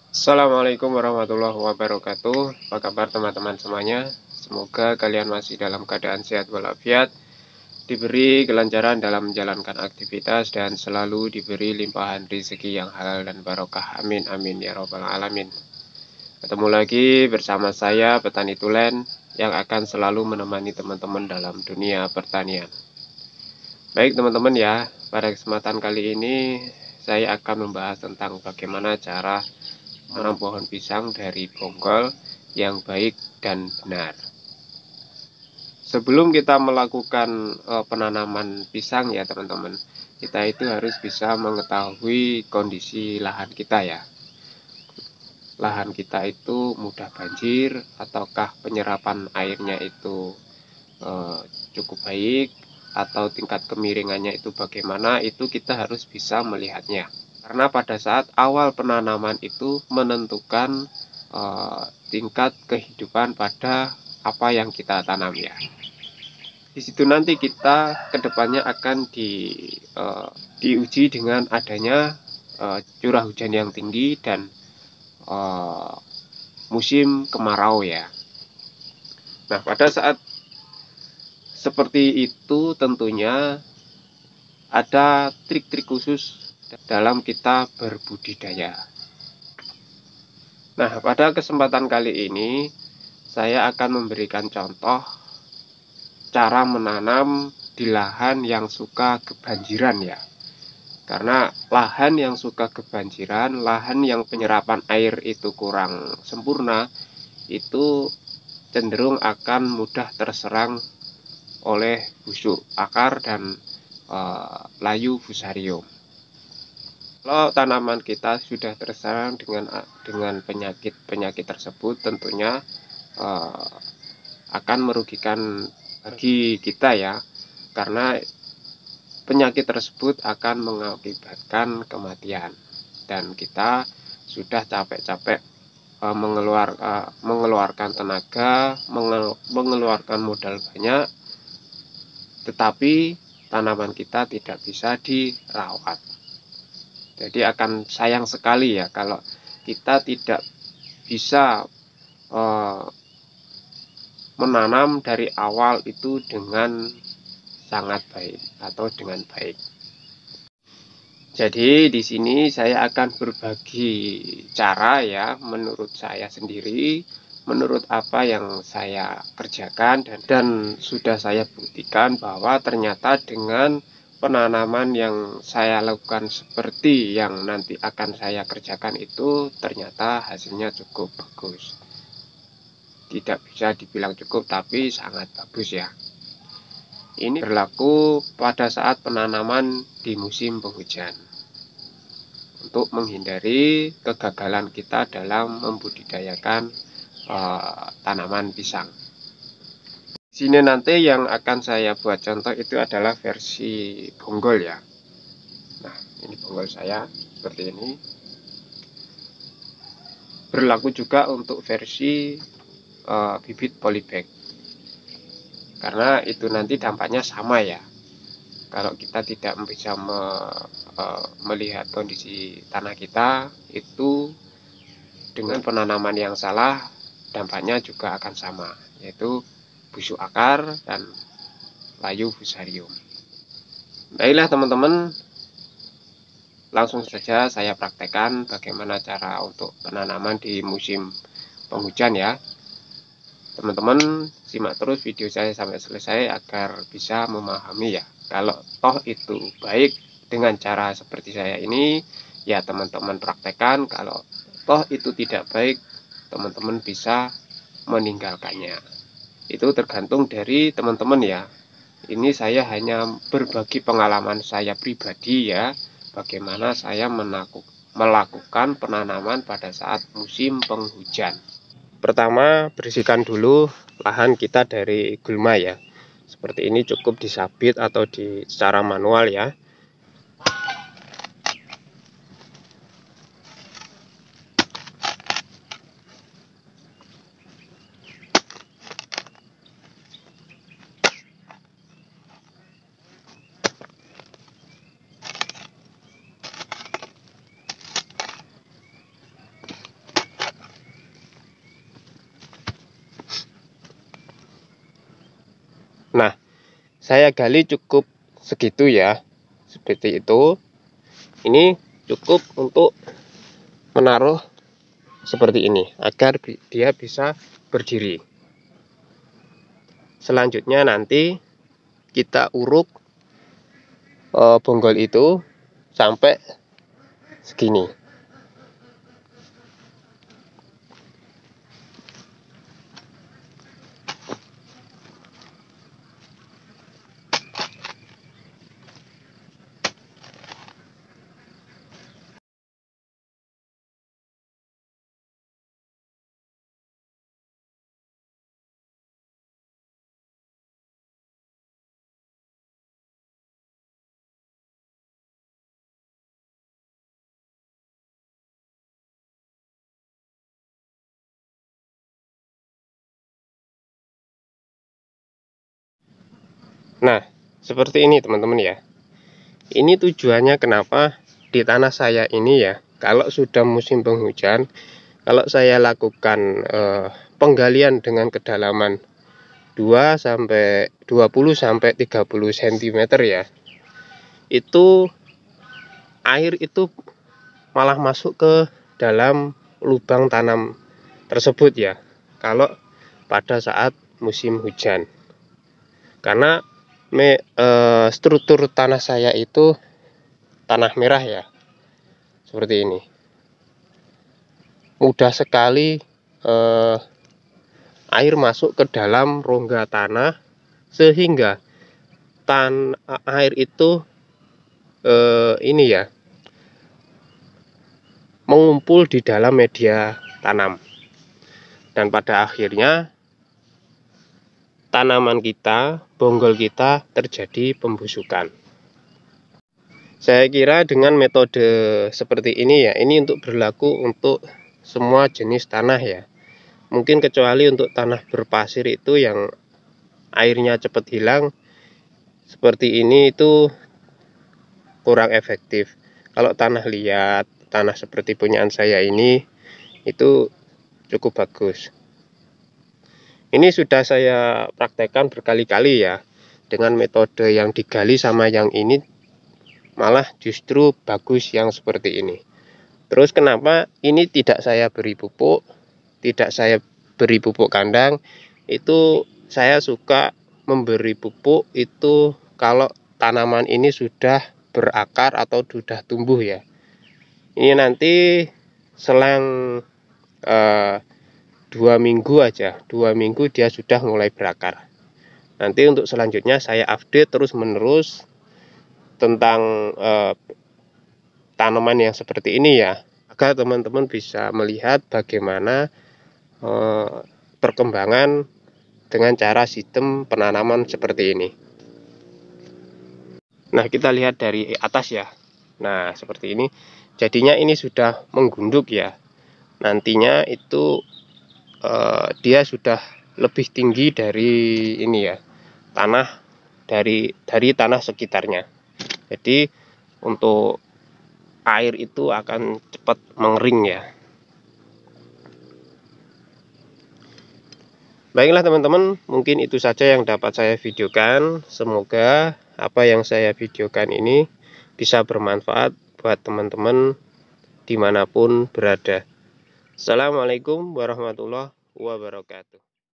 Assalamualaikum warahmatullahi wabarakatuh. Apa kabar teman-teman semuanya? Semoga kalian masih dalam keadaan sehat walafiat, diberi kelancaran dalam menjalankan aktivitas, dan selalu diberi limpahan rezeki yang halal dan barokah. Amin amin ya robbal alamin. Ketemu lagi bersama saya Petani Tulen yang akan selalu menemani teman-teman dalam dunia pertanian. Baik teman-teman ya, pada kesempatan kali ini saya akan membahas tentang bagaimana cara menanam pohon pisang dari bonggol yang baik dan benar. Sebelum kita melakukan penanaman pisang ya teman-teman, kita itu harus bisa mengetahui kondisi lahan kita ya. Lahan kita itu mudah banjir ataukah penyerapan airnya itu cukup baik, atau tingkat kemiringannya itu bagaimana, itu kita harus bisa melihatnya. Karena pada saat awal penanaman itu menentukan tingkat kehidupan pada apa yang kita tanam ya. Di situ nanti kita kedepannya akan diuji dengan adanya curah hujan yang tinggi dan musim kemarau ya. Nah, pada saat seperti itu tentunya ada trik-trik khusus dalam kita berbudidaya. Nah, pada kesempatan kali ini saya akan memberikan contoh cara menanam di lahan yang suka kebanjiran ya. Karena lahan yang suka kebanjiran, lahan yang penyerapan air itu kurang sempurna, itu cenderung akan mudah terserang oleh busuk akar dan layu fusarium. Kalau tanaman kita sudah terserang dengan penyakit tersebut, tentunya akan merugikan bagi kita ya, karena penyakit tersebut akan mengakibatkan kematian dan kita sudah capek-capek mengeluarkan tenaga, mengeluarkan modal banyak, tetapi tanaman kita tidak bisa dirawat. Jadi akan sayang sekali ya kalau kita tidak bisa menanam dari awal itu dengan sangat baik atau dengan baik. Jadi di sini saya akan berbagi cara ya, menurut saya sendiri, menurut apa yang saya kerjakan, dan sudah saya buktikan bahwa ternyata dengan penanaman yang saya lakukan seperti yang nanti akan saya kerjakan itu ternyata hasilnya cukup bagus. Tidak bisa dibilang cukup, tapi sangat bagus ya. Ini berlaku pada saat penanaman di musim penghujan, untuk menghindari kegagalan kita dalam membudidayakan tanaman pisang. Sini nanti yang akan saya buat contoh itu adalah versi bonggol ya. Nah, ini bonggol saya seperti ini. Berlaku juga untuk versi bibit polybag, karena itu nanti dampaknya sama ya. Kalau kita tidak bisa melihat kondisi tanah kita, itu dengan penanaman yang salah dampaknya juga akan sama, yaitu busuk akar dan layu fusarium. Baiklah teman-teman, langsung saja saya praktekkan bagaimana cara untuk penanaman di musim penghujan ya. Teman-teman simak terus video saya sampai selesai agar bisa memahami ya. Kalau toh itu baik dengan cara seperti saya ini, ya teman-teman praktekkan. Kalau toh itu tidak baik, teman-teman bisa meninggalkannya. Itu tergantung dari teman-teman ya. Ini saya hanya berbagi pengalaman saya pribadi ya, bagaimana saya melakukan penanaman pada saat musim penghujan. Pertama, bersihkan dulu lahan kita dari gulma ya. Seperti ini, cukup disabit atau secara manual ya. saya gali cukup segitu ya, seperti itu. Ini cukup untuk menaruh seperti ini agar dia bisa berdiri. Selanjutnya nanti kita uruk bonggol itu sampai segini. Nah, seperti ini teman-teman ya. Ini tujuannya kenapa di tanah saya ini ya, kalau sudah musim penghujan, kalau saya lakukan penggalian dengan kedalaman 20 sampai 30 cm ya, itu air itu malah masuk ke dalam lubang tanam tersebut ya, kalau pada saat musim hujan. Karena struktur tanah saya itu tanah merah ya, seperti ini. Mudah sekali air masuk ke dalam rongga tanah, sehingga air itu ini ya, mengumpul di dalam media tanam, dan pada akhirnya tanaman kita, bonggol kita terjadi pembusukan. Saya kira dengan metode seperti ini ya, ini untuk berlaku untuk semua jenis tanah ya. Mungkin kecuali untuk tanah berpasir itu yang airnya cepat hilang, seperti ini itu kurang efektif. Kalau tanah liat, tanah seperti punyaan saya ini, itu cukup bagus. Ini sudah saya praktekkan berkali-kali ya, dengan metode yang digali sama yang ini, malah justru bagus yang seperti ini. Terus kenapa ini tidak saya beri pupuk, tidak saya beri pupuk kandang? Itu saya suka memberi pupuk itu kalau tanaman ini sudah berakar atau sudah tumbuh ya. Ini nanti selang 2 minggu aja, 2 minggu dia sudah mulai berakar. Nanti untuk selanjutnya saya update terus menerus tentang tanaman yang seperti ini ya, agar teman-teman bisa melihat bagaimana perkembangan dengan cara sistem penanaman seperti ini. Nah, kita lihat dari atas ya. Nah, seperti ini. Jadinya ini sudah menggunduk ya. Nantinya itu dia sudah lebih tinggi dari ini ya, tanah dari tanah sekitarnya. Jadi untuk air itu akan cepat mengering ya. Baiklah teman-teman, mungkin itu saja yang dapat saya videokan. Semoga apa yang saya videokan ini bisa bermanfaat buat teman-teman dimanapun berada. Assalamualaikum warahmatullahi wabarakatuh.